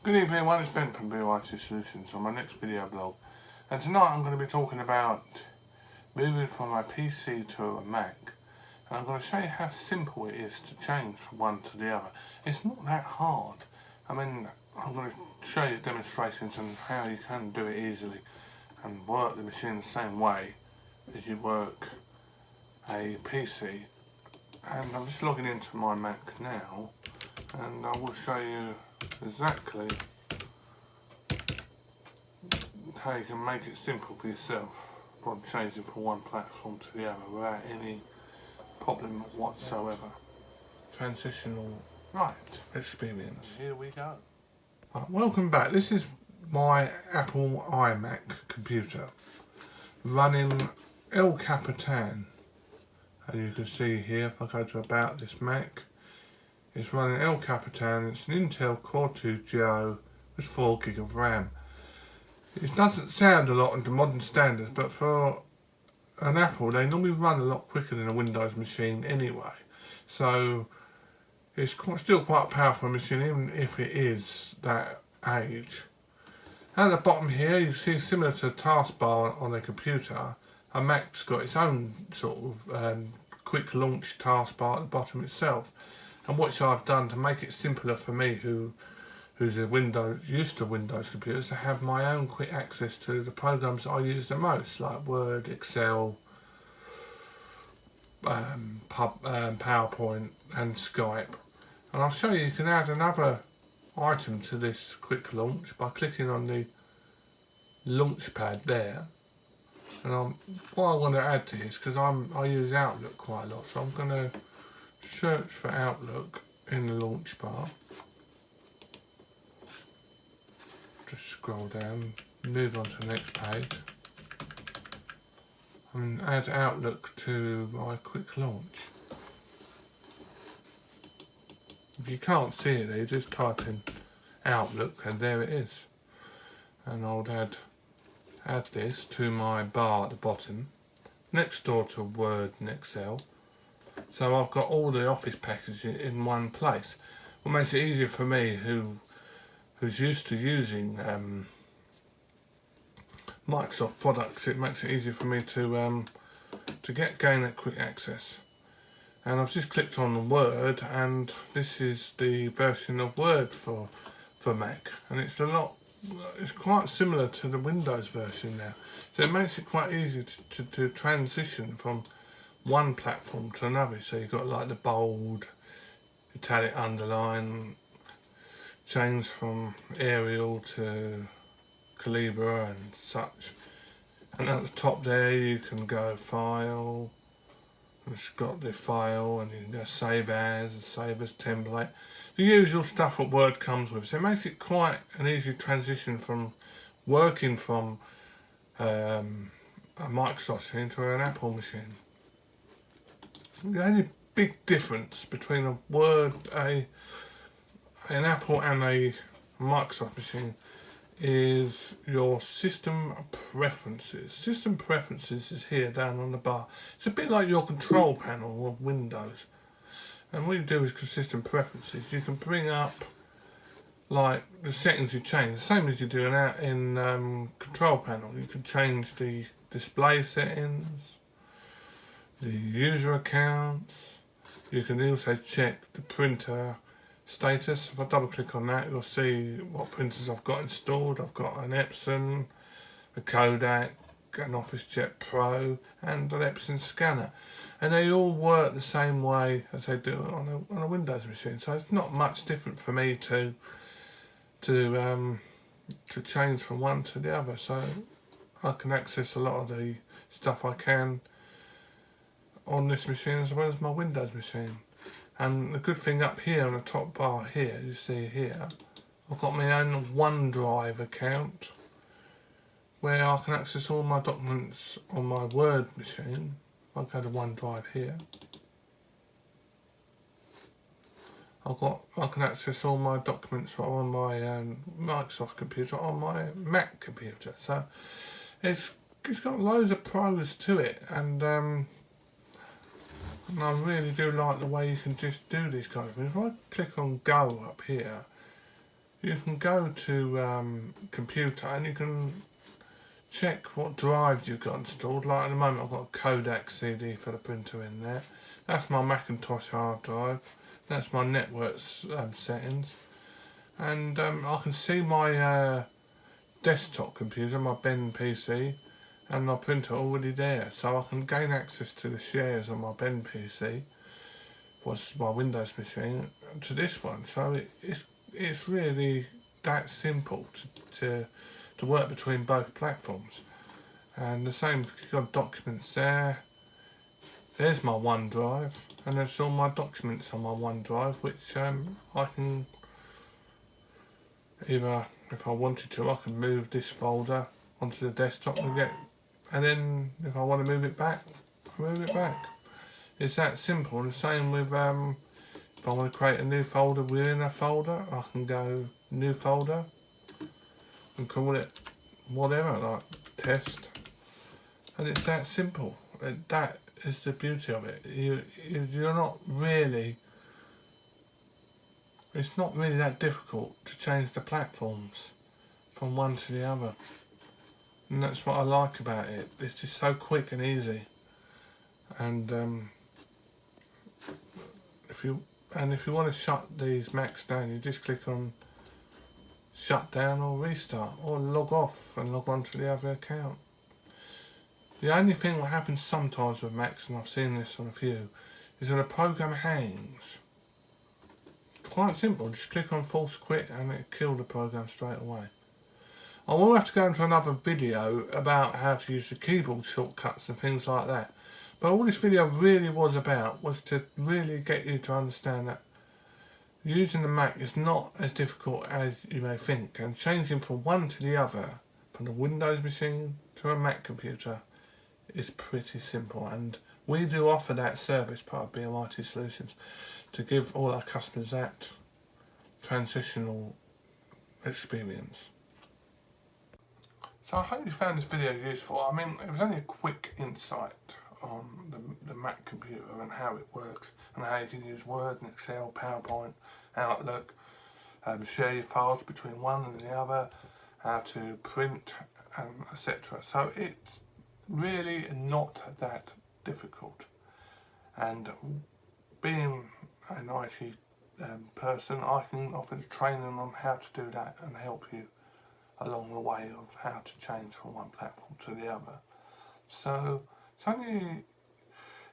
Good evening everyone, it's Ben from BYT Solutions on my next video blog, and tonight I'm going to be talking about moving from a PC to a Mac, and I'm going to show you how simple it is to change from one to the other. It's not that hard. I mean, I'm going to show you demonstrations on how you can do it easily and work the machine the same way as you work a PC. And I'm just logging into my Mac now, and I will show you exactly how you can make it simple for yourself by changing from one platform to the other without any problem whatsoever. Transitional experience. Here we go. Right, welcome back. This is my Apple iMac computer running El Capitan. As you can see here, if I go to about this Mac, it's running El Capitan. It's an Intel Core 2 Duo with 4 GB of RAM. It doesn't sound a lot under modern standards, but for an Apple, they normally run a lot quicker than a Windows machine anyway. So it's still quite a powerful machine, even if it is that age. At the bottom here, you see, similar to a taskbar on a computer, a Mac's got its own sort of quick launch taskbar at the bottom itself. And what I've done to make it simpler for me, who's used to Windows computers, to have my own quick access to the programs that I use the most, like Word, Excel, PowerPoint and Skype. And I'll show you can add another item to this quick launch by clicking on the launch pad there. And what I want to add to this, because I use Outlook quite a lot, so I'm going to search for Outlook in the launch bar. Just scroll down, move on to the next page, and add Outlook to my quick launch. If you can't see it there, you just type in Outlook and there it is. And I'll add this to my bar at the bottom, next door to Word and Excel. So I've got all the Office packages in one place. What makes it easier for me, who's used to using Microsoft products, it makes it easier for me to gain that quick access. And I've just clicked on Word, and this is the version of Word for Mac, and it's quite similar to the Windows version now. So it makes it quite easy to transition from one platform to another. So you've got like the bold, italic, underline, change from Arial to Calibra and such. And at the top there you can go File, it's got the file, and you can go Save As and Save As Template. The usual stuff that Word comes with. So it makes it quite an easy transition from working from a Microsoft machine to an Apple machine. The only big difference between an Apple and a Microsoft machine is your system preferences. System preferences is here down on the bar. It's a bit like your control panel of Windows. And what you do is system preferences. You can bring up like the settings you change, the same as you do in control panel. You can change the display settings, the user accounts. You can also check the printer status. If I double click on that, you'll see what printers I've got installed. I've got an Epson, a Kodak, an OfficeJet Pro and an Epson scanner, and they all work the same way as they do on a Windows machine. So it's not much different for me to change from one to the other. So I can access a lot of the stuff I can on this machine as well as my Windows machine. And the good thing up here on the top bar here, you see here, I've got my own OneDrive account where I can access all my documents on my Word machine. I'll go to OneDrive here. I can access all my documents on my Microsoft computer on my Mac computer. So it's got loads of pros to it, and I really do like the way you can just do this kind of thing. If I click on Go up here, you can go to computer and you can check what drives you've got installed. Like at the moment I've got a Kodak CD for the printer in there. That's my Macintosh hard drive. That's my network settings. And I can see my desktop computer, my Ben PC, and my printer already there. So I can gain access to the shares on my Ben PC, was my Windows machine, to this one. So it's really that simple to work between both platforms. And the same, you've got documents there. There's my OneDrive, and there's all my documents on my OneDrive, which I can either, if I wanted to, I can move this folder onto the desktop and then if I want to move it back, I move it back. It's that simple. And the same with if I want to create a new folder within a folder, I can go new folder and call it whatever, like test, and it's that simple. That is the beauty of it. You're not really. It's not really that difficult to change the platforms from one to the other, and that's what I like about it. It's just so quick and easy. And if you want to shut these Macs down, you just click on shut down or restart, or log off and log on to the other account. The only thing that happens sometimes with Macs, and I've seen this on a few, is when a program hangs. It's quite simple, just click on force quit and it'll kill the program straight away. I will have to go into another video about how to use the keyboard shortcuts and things like that. But all this video really was about was to really get you to understand that using the Mac is not as difficult as you may think, and changing from one to the other, from the Windows machine to a Mac computer, is pretty simple. And we do offer that service, part of BMIT Solutions, to give all our customers that transitional experience. So I hope you found this video useful. I mean, it was only a quick insight on the Mac computer and how it works, and how you can use Word and Excel, PowerPoint, Outlook, share your files between one and the other, how to print, etc. So it's really not that difficult. And being an IT person, I can offer training on how to do that and help you along the way of how to change from one platform to the other. So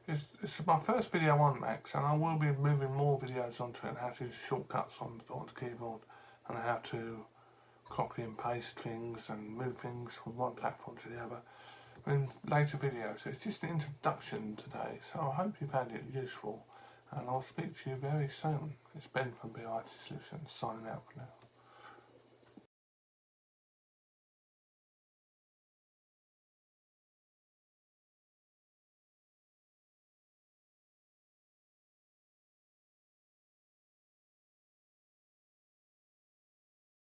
it's my first video on Macs, and I will be moving more videos onto it, and how to use shortcuts on the keyboard, and how to copy and paste things and move things from one platform to the other in later videos. It's just an introduction today, so I hope you found it useful, and I'll speak to you very soon. It's Ben from BMIT Solutions, signing out for now.